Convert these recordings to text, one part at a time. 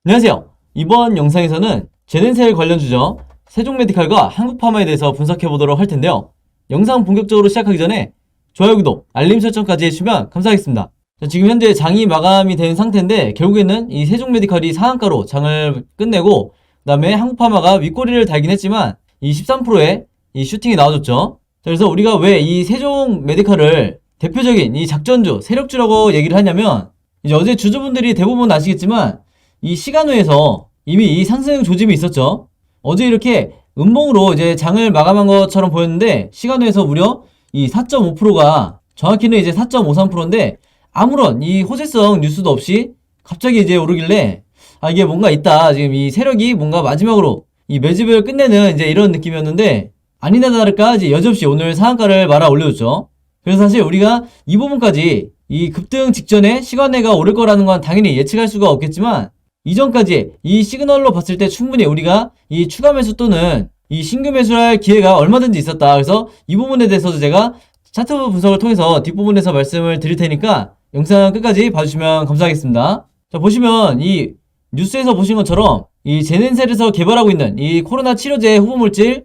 안녕하세요. 이번 영상에서는 제넨셀 관련 주죠. 세종메디칼과 한국파마에 대해서 분석해보도록 할 텐데요. 영상 본격적으로 시작하기 전에 좋아요, 구독, 알림 설정까지 해주시면 감사하겠습니다. 자, 지금 현재 장이 마감이 된 상태인데 결국에는 이 세종메디칼이 상한가로 장을 끝내고 그 다음에 한국파마가 윗꼬리를 달긴 했지만 이 13%의 이 슈팅이 나와줬죠. 자, 그래서 우리가 왜 이 세종메디칼을 대표적인 이 작전주, 세력주라고 얘기를 하냐면 이제 어제 주주분들이 대부분 아시겠지만 이 시간외에서 이미 이 상승 조짐이 있었죠. 어제 이렇게 음봉으로 이제 장을 마감한 것처럼 보였는데 시간외에서 무려 이 4.5%가 정확히는 이제 4.53%인데 아무런 이 호재성 뉴스도 없이 갑자기 이제 오르길래 이게 뭔가 있다. 지금 이 세력이 뭔가 마지막으로 이 매집을 끝내는 이제 이런 느낌이었는데 아니나 다를까 이제 여지없이 오늘 상한가를 말아 올려줬죠. 그래서 사실 우리가 이 부분까지 이 급등 직전에 시간외가 오를 거라는 건 당연히 예측할 수가 없겠지만 이전까지 이 시그널로 봤을 때 충분히 우리가 이 추가 매수 또는 이 신규 매수할 기회가 얼마든지 있었다. 그래서 이 부분에 대해서도 제가 차트 분석을 통해서 뒷부분에서 말씀을 드릴 테니까 영상 끝까지 봐주시면 감사하겠습니다. 자, 보시면 이 뉴스에서 보신 것처럼 이 제넨셀에서 개발하고 있는 이 코로나 치료제 후보물질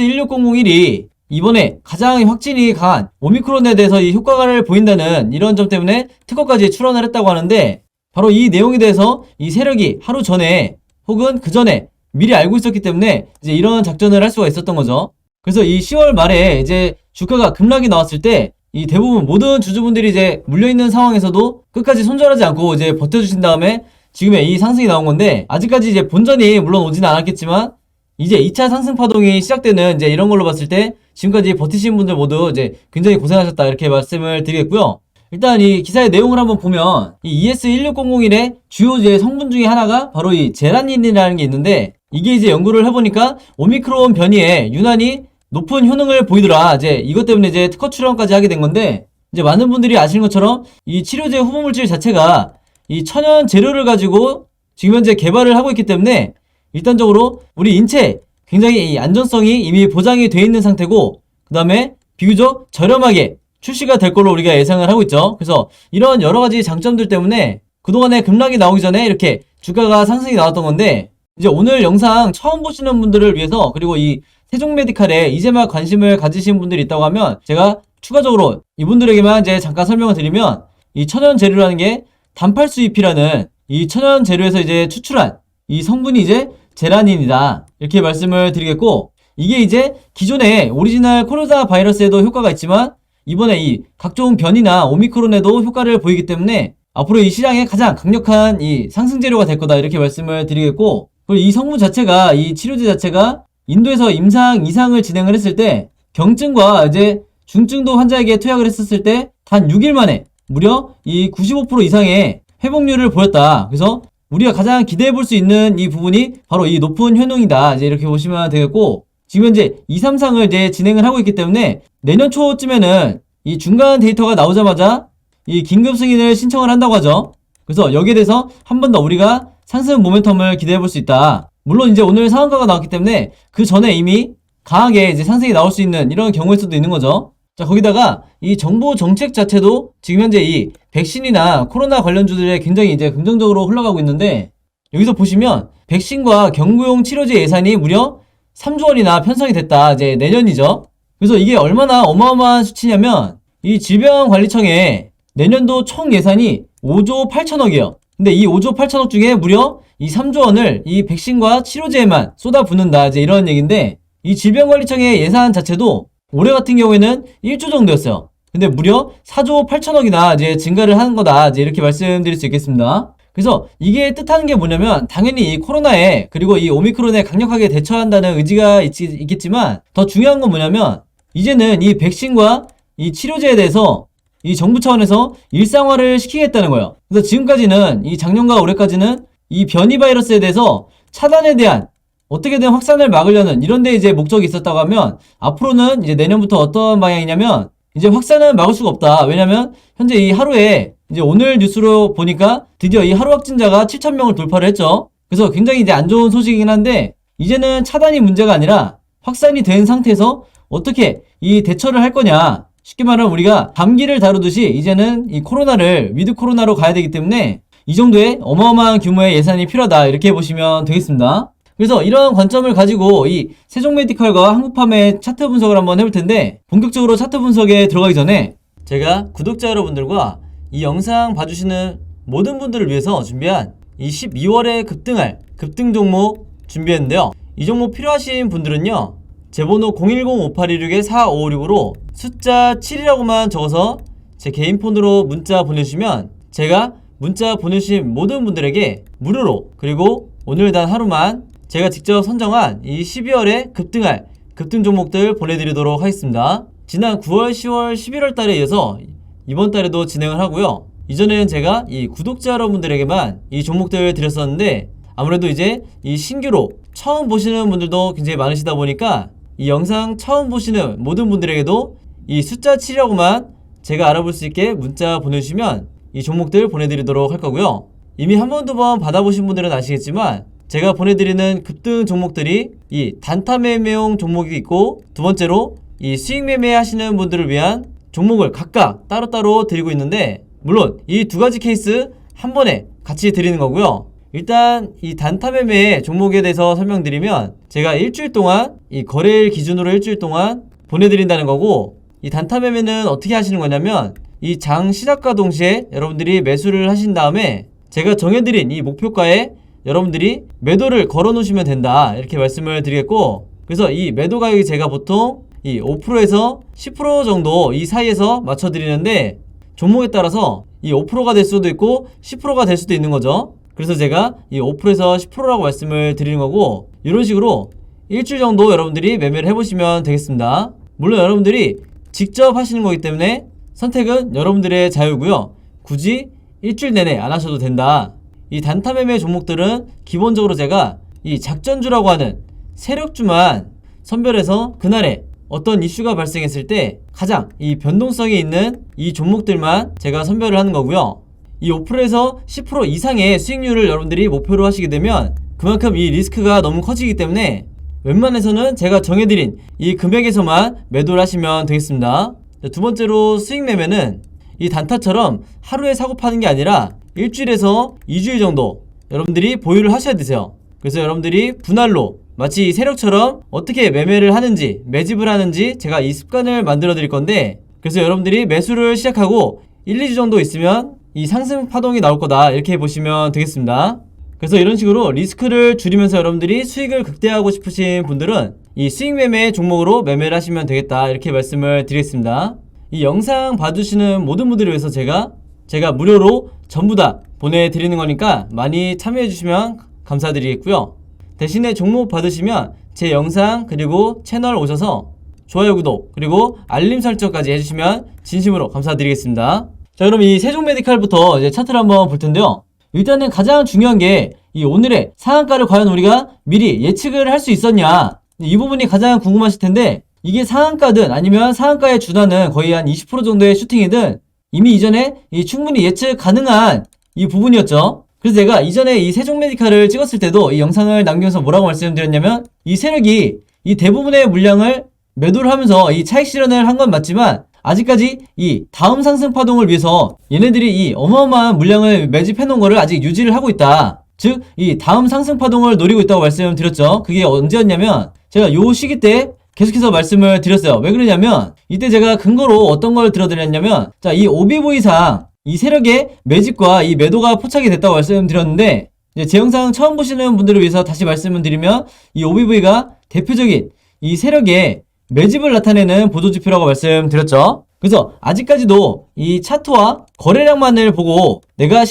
ES16001이 이번에 가장 확진이 강한 오미크론에 대해서 이 효과를 보인다는 이런 점 때문에 특허까지 출원을 했다고 하는데 바로 이 내용에 대해서 이 세력이 하루 전에 혹은 그 전에 미리 알고 있었기 때문에 이제 이런 작전을 할 수가 있었던 거죠. 그래서 이 10월 말에 이제 주가가 급락이 나왔을 때 이 대부분 모든 주주분들이 이제 물려있는 상황에서도 끝까지 손절하지 않고 이제 버텨주신 다음에 지금의 이 상승이 나온 건데 아직까지 이제 본전이 물론 오지는 않았겠지만 이제 2차 상승 파동이 시작되는 이제 이런 걸로 봤을 때 지금까지 버티신 분들 모두 이제 굉장히 고생하셨다 이렇게 말씀을 드리겠고요. 일단 이 기사의 내용을 한번 보면 이 ES16001의 주요 이제 성분 중에 하나가 바로 이 제라닌이라는 게 있는데 이게 이제 연구를 해보니까 오미크론 변이에 유난히 높은 효능을 보이더라. 이제 이것 때문에 이제 특허 출원까지 하게 된 건데 이제 많은 분들이 아시는 것처럼 이 치료제 후보물질 자체가 이 천연 재료를 가지고 지금 현재 개발을 하고 있기 때문에 일단적으로 우리 인체에 굉장히 이 안전성이 이미 보장이 돼 있는 상태고 그 다음에 비교적 저렴하게 출시가 될 걸로 우리가 예상을 하고 있죠. 그래서 이런 여러가지 장점들 때문에 그동안에 급락이 나오기 전에 이렇게 주가가 상승이 나왔던 건데 이제 오늘 영상 처음 보시는 분들을 위해서 그리고 이 세종메디칼에 이제 막 관심을 가지신 분들이 있다고 하면 제가 추가적으로 이분들에게만 이제 잠깐 설명을 드리면 이 천연 재료라는 게 단팔수잎이라는 이 천연 재료에서 이제 추출한 이 성분이 이제 제라닌이다 이렇게 말씀을 드리겠고 이게 이제 기존의 오리지널 코로나 바이러스에도 효과가 있지만 이번에 이 각종 변이나 오미크론에도 효과를 보이기 때문에 앞으로 이 시장에 가장 강력한 이 상승 재료가 될 거다 이렇게 말씀을 드리겠고 그리고 이 성분 자체가 이 치료제 자체가 인도에서 임상 이상을 진행을 했을 때 경증과 이제 중증도 환자에게 투약을 했었을 때 단 6일 만에 무려 이 95% 이상의 회복률을 보였다. 그래서 우리가 가장 기대해 볼 수 있는 이 부분이 바로 이 높은 효능이다. 이제 이렇게 보시면 되겠고 지금 현재 2, 3상을 이제 진행을 하고 있기 때문에 내년 초쯤에는 이 중간 데이터가 나오자마자 이 긴급 승인을 신청을 한다고 하죠. 그래서 여기에 대해서 한 번 더 우리가 상승 모멘텀을 기대해 볼 수 있다. 물론 이제 오늘 상한가가 나왔기 때문에 그 전에 이미 강하게 이제 상승이 나올 수 있는 이런 경우일 수도 있는 거죠. 자, 거기다가 이 정부 정책 자체도 지금 현재 이 백신이나 코로나 관련주들에 굉장히 이제 긍정적으로 흘러가고 있는데 여기서 보시면 백신과 경구용 치료제 예산이 무려 3조 원이나 편성이 됐다. 이제 내년이죠. 그래서 이게 얼마나 어마어마한 수치냐면 이 질병관리청에 내년도 총 예산이 5조 8천억이에요. 근데 이 5조 8천억 중에 무려 이 3조 원을 이 백신과 치료제에만 쏟아붓는다. 이제 이런 얘기인데 이 질병관리청의 예산 자체도 올해 같은 경우에는 1조 정도였어요. 근데 무려 4조 8천억이나 이제 증가를 하는 거다. 이제 이렇게 말씀드릴 수 있겠습니다. 그래서 이게 뜻하는 게 뭐냐면 당연히 이 코로나에 그리고 이 오미크론에 강력하게 대처한다는 의지가 있겠지만 더 중요한 건 뭐냐면 이제는 이 백신과 이 치료제에 대해서 이 정부 차원에서 일상화를 시키겠다는 거예요. 그래서 지금까지는 이 작년과 올해까지는 이 변이 바이러스에 대해서 차단에 대한 어떻게든 확산을 막으려는 이런 데 이제 목적이 있었다고 하면 앞으로는 이제 내년부터 어떤 방향이냐면 이제 확산을 막을 수가 없다. 왜냐면 현재 이 하루에 이제 오늘 뉴스로 보니까 드디어 이 하루 확진자가 7,000명을 돌파를 했죠. 그래서 굉장히 이제 안 좋은 소식이긴 한데 이제는 차단이 문제가 아니라 확산이 된 상태에서 어떻게 이 대처를 할 거냐. 쉽게 말하면 우리가 감기를 다루듯이 이제는 이 코로나를 위드 코로나로 가야 되기 때문에 이 정도의 어마어마한 규모의 예산이 필요하다 이렇게 보시면 되겠습니다. 그래서 이런 관점을 가지고 이 세종메디칼과 한국팜의 차트 분석을 한번 해볼 텐데, 본격적으로 차트 분석에 들어가기 전에 제가 구독자 여러분들과 이 영상 봐주시는 모든 분들을 위해서 준비한 이 12월에 급등할 급등 종목 준비했는데요. 이 종목 필요하신 분들은요, 제 번호 010-5816-4556으로 숫자 7이라고만 적어서 제 개인 폰으로 문자 보내주시면 제가 문자 보내주신 모든 분들에게 무료로, 그리고 오늘 단 하루만 제가 직접 선정한 이 12월에 급등할 급등 종목들 보내드리도록 하겠습니다. 지난 9월, 10월, 11월 달에 이어서 이번 달에도 진행을 하고요. 이전에는 제가 이 구독자 여러분들에게만 이 종목들을 드렸었는데, 아무래도 이제 이 신규로 처음 보시는 분들도 굉장히 많으시다 보니까 이 영상 처음 보시는 모든 분들에게도 이 숫자 7이라고만 제가 알아볼 수 있게 문자 보내주시면 이 종목들 보내드리도록 할 거고요. 이미 한 번, 두 번 받아보신 분들은 아시겠지만 제가 보내드리는 급등 종목들이 이 단타 매매용 종목이 있고, 두 번째로 이 수익 매매 하시는 분들을 위한 종목을 각각 따로따로 드리고 있는데, 물론 이 두 가지 케이스 한 번에 같이 드리는 거고요. 일단 이 단타 매매 종목에 대해서 설명드리면, 제가 일주일 동안 이 거래일 기준으로 일주일 동안 보내드린다는 거고, 이 단타 매매는 어떻게 하시는 거냐면, 이 장 시작과 동시에 여러분들이 매수를 하신 다음에 제가 정해드린 이 목표가에 여러분들이 매도를 걸어 놓으시면 된다 이렇게 말씀을 드리겠고, 그래서 이 매도 가격이 제가 보통 이 5%에서 10% 정도 이 사이에서 맞춰 드리는데, 종목에 따라서 이 5%가 될 수도 있고 10%가 될 수도 있는 거죠. 그래서 제가 이 5%에서 10%라고 말씀을 드리는 거고, 이런 식으로 일주일 정도 여러분들이 매매를 해보시면 되겠습니다. 물론 여러분들이 직접 하시는 거기 때문에 선택은 여러분들의 자유고요. 굳이 일주일 내내 안 하셔도 된다. 이 단타 매매 종목들은 기본적으로 제가 이 작전주라고 하는 세력주만 선별해서 그날에 어떤 이슈가 발생했을 때 가장 이 변동성이 있는 이 종목들만 제가 선별을 하는 거고요. 이 5%에서 10% 이상의 수익률을 여러분들이 목표로 하시게 되면 그만큼 이 리스크가 너무 커지기 때문에 웬만해서는 제가 정해드린 이 금액에서만 매도를 하시면 되겠습니다. 두 번째로 수익 매매는 이 단타처럼 하루에 사고 파는 게 아니라 일주일에서 2주일 정도 여러분들이 보유를 하셔야 되세요. 그래서 여러분들이 분할로 마치 이 세력처럼 어떻게 매매를 하는지, 매집을 하는지 제가 이 습관을 만들어 드릴 건데, 그래서 여러분들이 매수를 시작하고 1, 2주 정도 있으면 이 상승 파동이 나올 거다 이렇게 보시면 되겠습니다. 그래서 이런 식으로 리스크를 줄이면서 여러분들이 수익을 극대화하고 싶으신 분들은 이 수익 매매 종목으로 매매를 하시면 되겠다 이렇게 말씀을 드리겠습니다. 이 영상 봐주시는 모든 분들을 위해서 제가 무료로 전부 다 보내드리는 거니까 많이 참여해 주시면 감사드리겠고요. 대신에 종목 받으시면 제 영상 그리고 채널 오셔서 좋아요, 구독 그리고 알림 설정까지 해주시면 진심으로 감사드리겠습니다. 자, 그럼 이 세종메디칼부터 이제 차트를 한번 볼 텐데요. 일단은 가장 중요한 게 이 오늘의 상한가를 과연 우리가 미리 예측을 할 수 있었냐, 이 부분이 가장 궁금하실 텐데, 이게 상한가든 아니면 상한가에 준하는 거의 한 20% 정도의 슈팅이든 이미 이전에 이 충분히 예측 가능한 이 부분이었죠. 그래서 제가 이전에 이 세종메디칼을 찍었을 때도 이 영상을 남기면서 뭐라고 말씀드렸냐면, 이 세력이 이 대부분의 물량을 매도를 하면서 이 차익 실현을 한 건 맞지만 아직까지 이 다음 상승 파동을 위해서 얘네들이 이 어마어마한 물량을 매집해 놓은 거를 아직 유지를 하고 있다. 즉 이 다음 상승 파동을 노리고 있다고 말씀드렸죠. 그게 언제였냐면 제가 요 시기 때 계속해서 말씀을 드렸어요. 왜 그러냐면 이때 제가 근거로 어떤 걸 들어드렸냐면, 자, 이 OBV상 이 세력의 매집과 이 매도가 포착이 됐다고 말씀드렸는데, 이제 제 영상 처음 보시는 분들을 위해서 다시 말씀을 드리면 이 OBV가 대표적인 이 세력의 매집을 나타내는 보조지표라고 말씀드렸죠. 그래서 아직까지도 이 차트와 거래량만을 보고 내가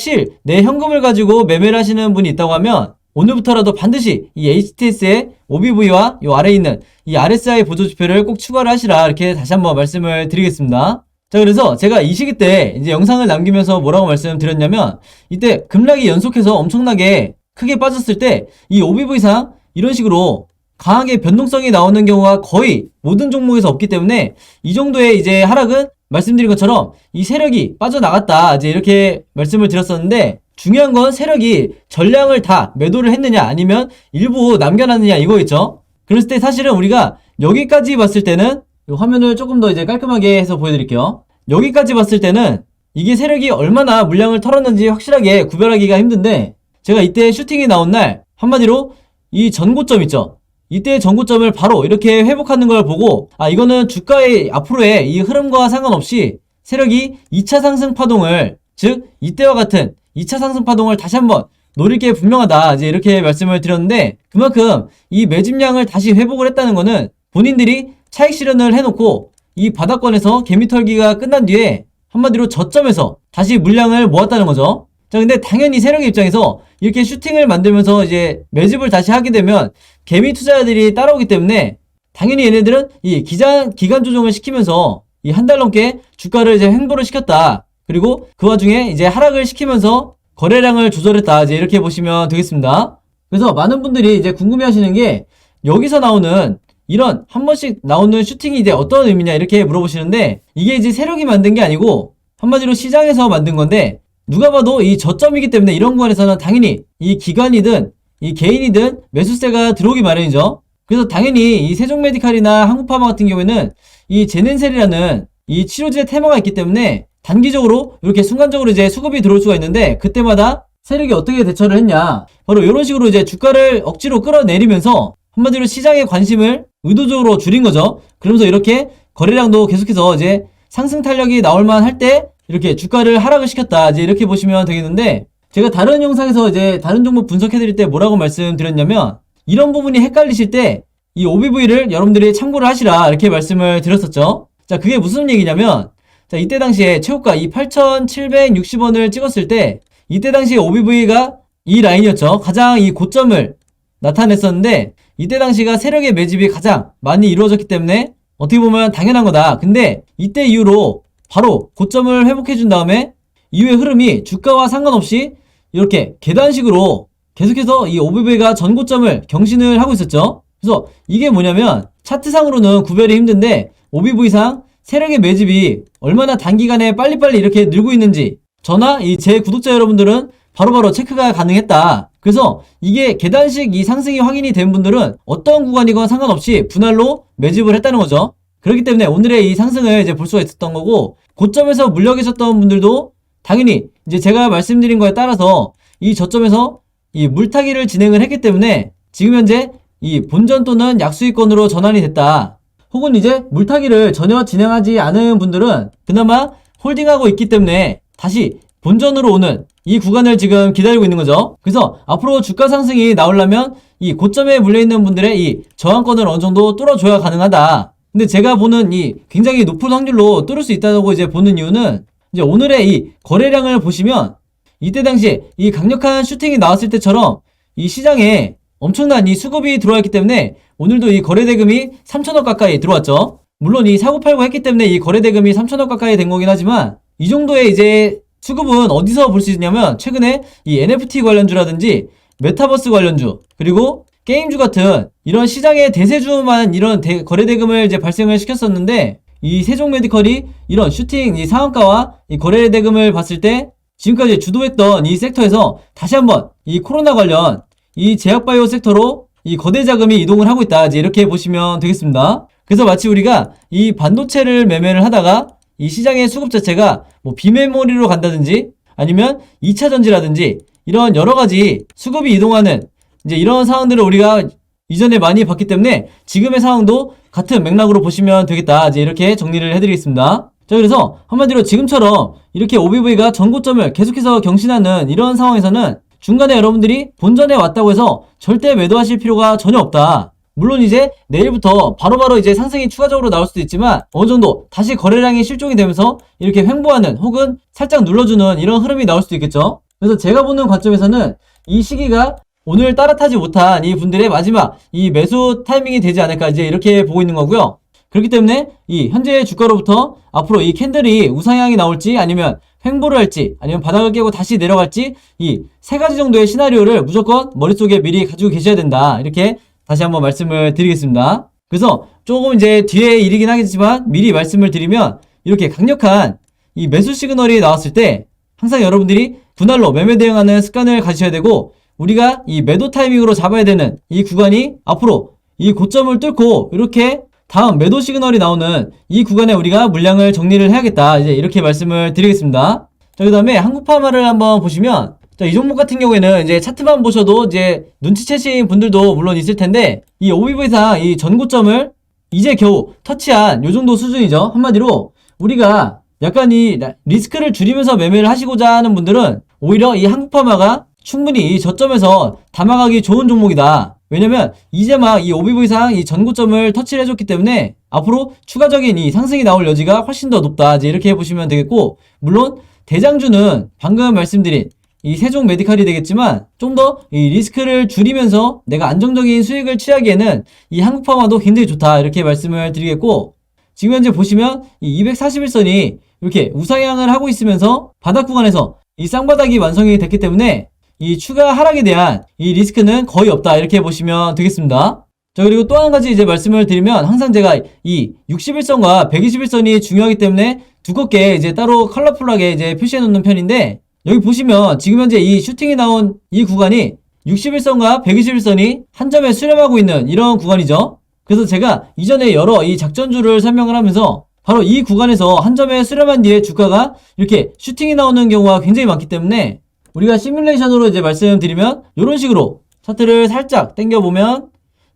내 현금을 가지고 매매를 하시는 분이 있다고 하면 오늘부터라도 반드시 이 HTS의 OBV와 이 아래에 있는 이 RSI 보조지표를 꼭 추가를 하시라 이렇게 다시 한번 말씀을 드리겠습니다. 자, 그래서 제가 이 시기 때 이제 영상을 남기면서 뭐라고 말씀드렸냐면, 이때 급락이 연속해서 엄청나게 크게 빠졌을 때 이 OBV상 이런 식으로 강하게 변동성이 나오는 경우가 거의 모든 종목에서 없기 때문에 이 정도의 이제 하락은 말씀드린 것처럼 이 세력이 빠져나갔다 이제 이렇게 말씀을 드렸었는데, 중요한 건 세력이 전량을 다 매도를 했느냐 아니면 일부 남겨놨느냐 이거겠죠. 그랬을 때 사실은 우리가 여기까지 봤을 때는, 화면을 조금 더 이제 깔끔하게 해서 보여드릴게요. 여기까지 봤을 때는 이게 세력이 얼마나 물량을 털었는지 확실하게 구별하기가 힘든데, 제가 이때 슈팅이 나온 날 한마디로 이 전고점 있죠, 이때 전고점을 바로 이렇게 회복하는 걸 보고, 아, 이거는 주가의 앞으로의 이 흐름과 상관없이 세력이 2차 상승 파동을, 즉 이때와 같은 2차 상승 파동을 다시 한번 노릴 게 분명하다, 이제 이렇게 말씀을 드렸는데, 그만큼 이 매집량을 다시 회복을 했다는 거는 본인들이 차익 실현을 해놓고 이 바닥권에서 개미 털기가 끝난 뒤에 한마디로 저점에서 다시 물량을 모았다는 거죠. 자, 근데 당연히 세력의 입장에서 이렇게 슈팅을 만들면서 이제 매집을 다시 하게 되면 개미 투자자들이 따라오기 때문에 당연히 얘네들은 이 기간 조정을 시키면서 이 한 달 넘게 주가를 이제 횡보를 시켰다. 그리고 그 와중에 이제 하락을 시키면서 거래량을 조절했다. 이제 이렇게 보시면 되겠습니다. 그래서 많은 분들이 이제 궁금해 하시는 게, 여기서 나오는 이런 한 번씩 나오는 슈팅이 이제 어떤 의미냐 이렇게 물어보시는데, 이게 이제 세력이 만든 게 아니고 한마디로 시장에서 만든 건데, 누가 봐도 이 저점이기 때문에 이런 구간에서는 당연히 이 기관이든 이 개인이든 매수세가 들어오기 마련이죠. 그래서 당연히 이 세종메디칼이나 한국파마 같은 경우에는 이 제넨셀이라는 이 치료제 테마가 있기 때문에 단기적으로 이렇게 순간적으로 이제 수급이 들어올 수가 있는데, 그때마다 세력이 어떻게 대처를 했냐, 바로 이런 식으로 이제 주가를 억지로 끌어내리면서 한마디로 시장의 관심을 의도적으로 줄인 거죠. 그러면서 이렇게 거래량도 계속해서 이제 상승 탄력이 나올만 할 때 이렇게 주가를 하락을 시켰다, 이제 이렇게 보시면 되겠는데, 제가 다른 영상에서 이제 다른 종목 분석해드릴 때 뭐라고 말씀드렸냐면, 이런 부분이 헷갈리실 때 이 OBV를 여러분들이 참고를 하시라, 이렇게 말씀을 드렸었죠. 자, 그게 무슨 얘기냐면, 자, 이때 당시에 최고가 이 8,760원을 찍었을 때, 이때 당시에 OBV가 이 라인이었죠. 가장 이 고점을 나타냈었는데, 이때 당시가 세력의 매집이 가장 많이 이루어졌기 때문에 어떻게 보면 당연한 거다. 근데 이때 이후로 바로 고점을 회복해준 다음에 이후의 흐름이 주가와 상관없이 이렇게 계단식으로 계속해서 이 OBV가 전고점을 경신을 하고 있었죠. 그래서 이게 뭐냐면, 차트상으로는 구별이 힘든데 OBV상 세력의 매집이 얼마나 단기간에 빨리빨리 이렇게 늘고 있는지 저나 이 제 구독자 여러분들은 바로바로 체크가 가능했다. 그래서 이게 계단식 이 상승이 확인이 된 분들은 어떤 구간이건 상관없이 분할로 매집을 했다는 거죠. 그렇기 때문에 오늘의 이 상승을 이제 볼 수가 있었던 거고, 고점에서 물려 계셨던 분들도 당연히 이제 제가 말씀드린 거에 따라서 이 저점에서 이 물타기를 진행을 했기 때문에 지금 현재 이 본전 또는 약수익권으로 전환이 됐다. 혹은 이제 물타기를 전혀 진행하지 않은 분들은 그나마 홀딩하고 있기 때문에 다시 본전으로 오는 이 구간을 지금 기다리고 있는 거죠. 그래서 앞으로 주가 상승이 나오려면 이 고점에 물려있는 분들의 이 저항권을 어느 정도 뚫어줘야 가능하다. 근데 제가 보는 이 굉장히 높은 확률로 뚫을 수 있다고 이제 보는 이유는, 이제 오늘의 이 거래량을 보시면 이때 당시에 이 강력한 슈팅이 나왔을 때처럼 이 시장에 엄청난 이 수급이 들어왔기 때문에 오늘도 이 거래대금이 3천억 가까이 들어왔죠. 물론 이 사고팔고 했기 때문에 이 거래대금이 3천억 가까이 된 거긴 하지만, 이 정도의 이제 수급은 어디서 볼 수 있냐면, 최근에 이 NFT 관련주라든지 메타버스 관련주, 그리고 게임주 같은 이런 시장의 대세주만 이런 거래대금을 이제 발생을 시켰었는데, 이 세종메디컬이 이런 슈팅 이 상한가와 이 거래대금을 봤을 때 지금까지 주도했던 이 섹터에서 다시 한번 이 코로나 관련 이 제약바이오 섹터로 이 거대 자금이 이동을 하고 있다, 이제 이렇게 보시면 되겠습니다. 그래서 마치 우리가 이 반도체를 매매를 하다가 이 시장의 수급 자체가 뭐 비메모리로 간다든지 아니면 2차 전지라든지 이런 여러 가지 수급이 이동하는 이제 이런 상황들을 우리가 이전에 많이 봤기 때문에 지금의 상황도 같은 맥락으로 보시면 되겠다, 이제 이렇게 정리를 해드리겠습니다. 자, 그래서 한마디로 지금처럼 이렇게 OBV가 전고점을 계속해서 경신하는 이런 상황에서는 중간에 여러분들이 본전에 왔다고 해서 절대 매도하실 필요가 전혀 없다. 물론 이제 내일부터 바로바로 이제 상승이 추가적으로 나올 수도 있지만 어느 정도 다시 거래량이 실종이 되면서 이렇게 횡보하는 혹은 살짝 눌러주는 이런 흐름이 나올 수도 있겠죠. 그래서 제가 보는 관점에서는 이 시기가 오늘 따라타지 못한 이 분들의 마지막 이 매수 타이밍이 되지 않을까, 이제 이렇게 보고 있는 거고요. 그렇기 때문에 이 현재의 주가로부터 앞으로 이 캔들이 우상향이 나올지 아니면 횡보를 할지 아니면 바닥을 깨고 다시 내려갈지, 이 세 가지 정도의 시나리오를 무조건 머릿속에 미리 가지고 계셔야 된다, 이렇게 다시 한번 말씀을 드리겠습니다. 그래서 조금 이제 뒤에 일이긴 하겠지만 미리 말씀을 드리면, 이렇게 강력한 이 매수 시그널이 나왔을 때 항상 여러분들이 분할로 매매 대응하는 습관을 가지셔야 되고, 우리가 이 매도 타이밍으로 잡아야 되는 이 구간이 앞으로 이 고점을 뚫고 이렇게 다음 매도 시그널이 나오는 이 구간에 우리가 물량을 정리를 해야겠다. 이제 이렇게 말씀을 드리겠습니다. 자, 그 다음에 한국파마를 한번 보시면, 자, 이 종목 같은 경우에는 이제 차트만 보셔도 이제 눈치채신 분들도 물론 있을 텐데, 이 5BV 이상 이 전고점을 이제 겨우 터치한 요 정도 수준이죠. 한마디로 우리가 약간 이 리스크를 줄이면서 매매를 하시고자 하는 분들은 오히려 이 한국파마가 충분히 이 저점에서 담아가기 좋은 종목이다. 왜냐면 이제 막 이 5BV 이상 이 전고점을 터치를 해줬기 때문에 앞으로 추가적인 이 상승이 나올 여지가 훨씬 더 높다. 이제 이렇게 보시면 되겠고, 물론 대장주는 방금 말씀드린 이 세종 메디칼이 되겠지만 좀 더 이 리스크를 줄이면서 내가 안정적인 수익을 취하기에는 이 한국파마도 굉장히 좋다. 이렇게 말씀을 드리겠고, 지금 현재 보시면 이 241선이 이렇게 우상향을 하고 있으면서 바닥 구간에서 이 쌍바닥이 완성이 됐기 때문에 이 추가 하락에 대한 이 리스크는 거의 없다. 이렇게 보시면 되겠습니다. 자, 그리고 또 한 가지 이제 말씀을 드리면, 항상 제가 이 61선과 121선이 중요하기 때문에 두껍게 이제 따로 컬러풀하게 이제 표시해 놓는 편인데, 여기 보시면 지금 현재 이 슈팅이 나온 이 구간이 61선과 121선이 한 점에 수렴하고 있는 이런 구간이죠. 그래서 제가 이전에 여러 이 작전주를 설명을 하면서 바로 이 구간에서 한 점에 수렴한 뒤에 주가가 이렇게 슈팅이 나오는 경우가 굉장히 많기 때문에, 우리가 시뮬레이션으로 이제 말씀드리면 이런 식으로 차트를 살짝 당겨보면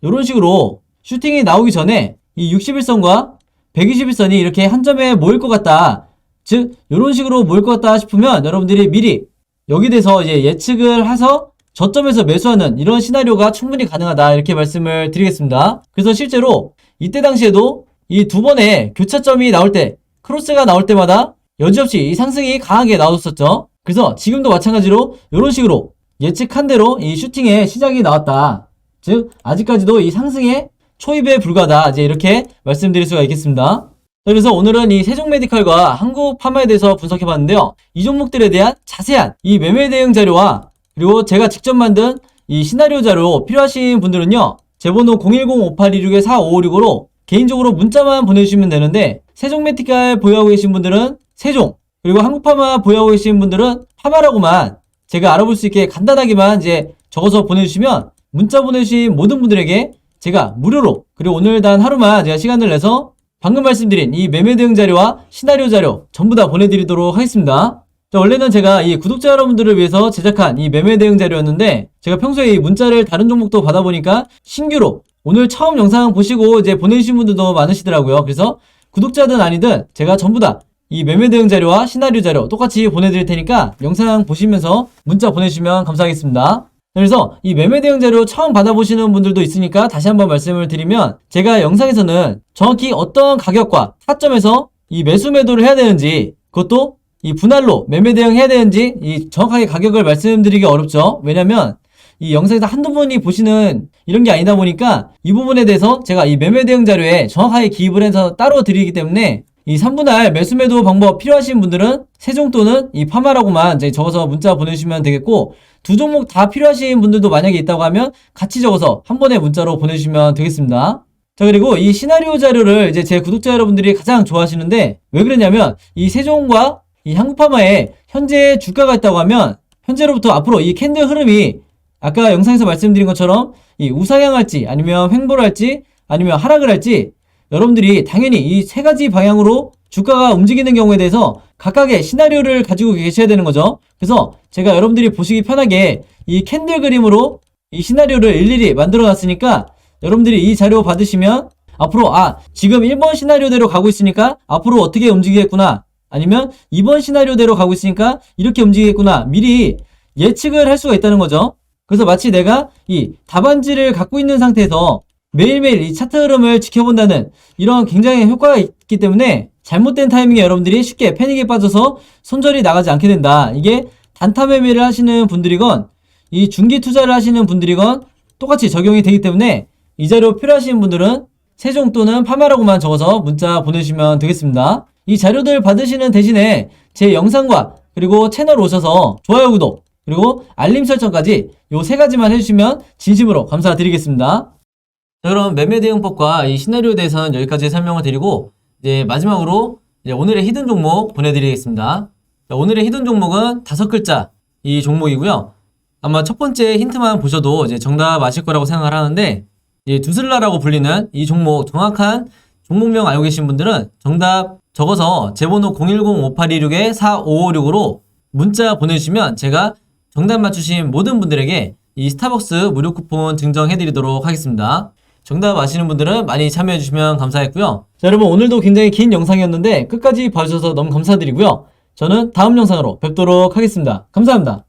이런 식으로 슈팅이 나오기 전에 이 61선과 121선이 이렇게 한 점에 모일 것 같다, 즉 이런 식으로 모일 것 같다 싶으면 여러분들이 미리 여기 대해서 이제 예측을 해서 저점에서 매수하는 이런 시나리오가 충분히 가능하다. 이렇게 말씀을 드리겠습니다. 그래서 실제로 이때 당시에도 이 두 번의 교차점이 나올 때, 크로스가 나올 때마다 여지없이 이 상승이 강하게 나왔었죠. 그래서 지금도 마찬가지로 이런 식으로 예측한 대로 이 슈팅의 시작이 나왔다, 즉 아직까지도 이 상승의 초입에 불과하다. 이제 이렇게 말씀드릴 수가 있겠습니다. 그래서 오늘은 이 세종메디칼과 한국파마에 대해서 분석해봤는데요. 이 종목들에 대한 자세한 이 매매 대응 자료와 그리고 제가 직접 만든 이 시나리오 자료 필요하신 분들은요, 제 번호 010-5826-4556으로 개인적으로 문자만 보내주시면 되는데, 세종메디칼 보유하고 계신 분들은 세종, 그리고 한국파마 보유하고 계신 분들은 파마라고만 제가 알아볼 수 있게 간단하게만 이제 적어서 보내주시면 문자 보내주신 모든 분들에게 제가 무료로, 그리고 오늘 단 하루만 제가 시간을 내서 방금 말씀드린 이 매매 대응 자료와 시나리오 자료 전부 다 보내드리도록 하겠습니다. 자, 원래는 제가 이 구독자 여러분들을 위해서 제작한 이 매매 대응 자료였는데, 제가 평소에 이 문자를 다른 종목도 받아보니까 신규로 오늘 처음 영상 보시고 이제 보내주신 분들도 많으시더라고요. 그래서 구독자든 아니든 제가 전부 다 이 매매 대응 자료와 시나리오 자료 똑같이 보내드릴 테니까 영상 보시면서 문자 보내주시면 감사하겠습니다. 그래서 이 매매 대응 자료 처음 받아보시는 분들도 있으니까 다시 한번 말씀을 드리면, 제가 영상에서는 정확히 어떤 가격과 타점에서 이 매수 매도를 해야 되는지, 그것도 이 분할로 매매 대응해야 되는지 이 정확하게 가격을 말씀드리기 어렵죠. 왜냐면 이 영상에서 한두 분이 보시는 이런 게 아니다 보니까 이 부분에 대해서 제가 이 매매 대응 자료에 정확하게 기입을 해서 따로 드리기 때문에, 이 3분할 매수 매도 방법 필요하신 분들은 세종 또는 이 파마라고만 이제 적어서 문자 보내주시면 되겠고, 두 종목 다 필요하신 분들도 만약에 있다고 하면 같이 적어서 한 번에 문자로 보내주시면 되겠습니다. 자, 그리고 이 시나리오 자료를 이제 제 구독자 여러분들이 가장 좋아하시는데, 왜 그러냐면 이 세종과 이 한국파마에 현재 주가가 있다고 하면 현재로부터 앞으로 이 캔들 흐름이 아까 영상에서 말씀드린 것처럼 이 우상향할지 아니면 횡보를 할지 아니면 하락을 할지, 여러분들이 당연히 이 세 가지 방향으로 주가가 움직이는 경우에 대해서 각각의 시나리오를 가지고 계셔야 되는 거죠. 그래서 제가 여러분들이 보시기 편하게 이 캔들 그림으로 이 시나리오를 일일이 만들어 놨으니까, 여러분들이 이 자료 받으시면 앞으로 지금 1번 시나리오대로 가고 있으니까 앞으로 어떻게 움직이겠구나, 아니면 2번 시나리오대로 가고 있으니까 이렇게 움직이겠구나, 미리 예측을 할 수가 있다는 거죠. 그래서 마치 내가 이 답안지를 갖고 있는 상태에서 매일매일 이 차트 흐름을 지켜본다는 이런 굉장히 효과가 있기 때문에, 잘못된 타이밍에 여러분들이 쉽게 패닉에 빠져서 손절이 나가지 않게 된다. 이게 단타 매매를 하시는 분들이건 이 중기 투자를 하시는 분들이건 똑같이 적용이 되기 때문에, 이 자료 필요하신 분들은 세종 또는 파마라고만 적어서 문자 보내주시면 되겠습니다. 이 자료들 받으시는 대신에 제 영상과 그리고 채널 오셔서 좋아요, 구독, 그리고 알림 설정까지 요 세 가지만 해주시면 진심으로 감사드리겠습니다. 자, 그럼 매매 대응법과 이 시나리오에 대해서는 여기까지 설명을 드리고, 이제 마지막으로 이제 오늘의 히든 종목 보내드리겠습니다. 자, 오늘의 히든 종목은 5글자 이 종목이고요. 아마 첫 번째 힌트만 보셔도 이제 정답 아실 거라고 생각을 하는데, 이 두슬라라고 불리는 이 종목 정확한 종목명 알고 계신 분들은 정답 적어서 제 번호 010-5826-4556으로 문자 보내주시면 제가 정답 맞추신 모든 분들에게 이 스타벅스 무료 쿠폰 증정해드리도록 하겠습니다. 정답 아시는 분들은 많이 참여해주시면 감사하겠고요. 자, 여러분 오늘도 굉장히 긴 영상이었는데 끝까지 봐주셔서 너무 감사드리고요. 저는 다음 영상으로 뵙도록 하겠습니다. 감사합니다.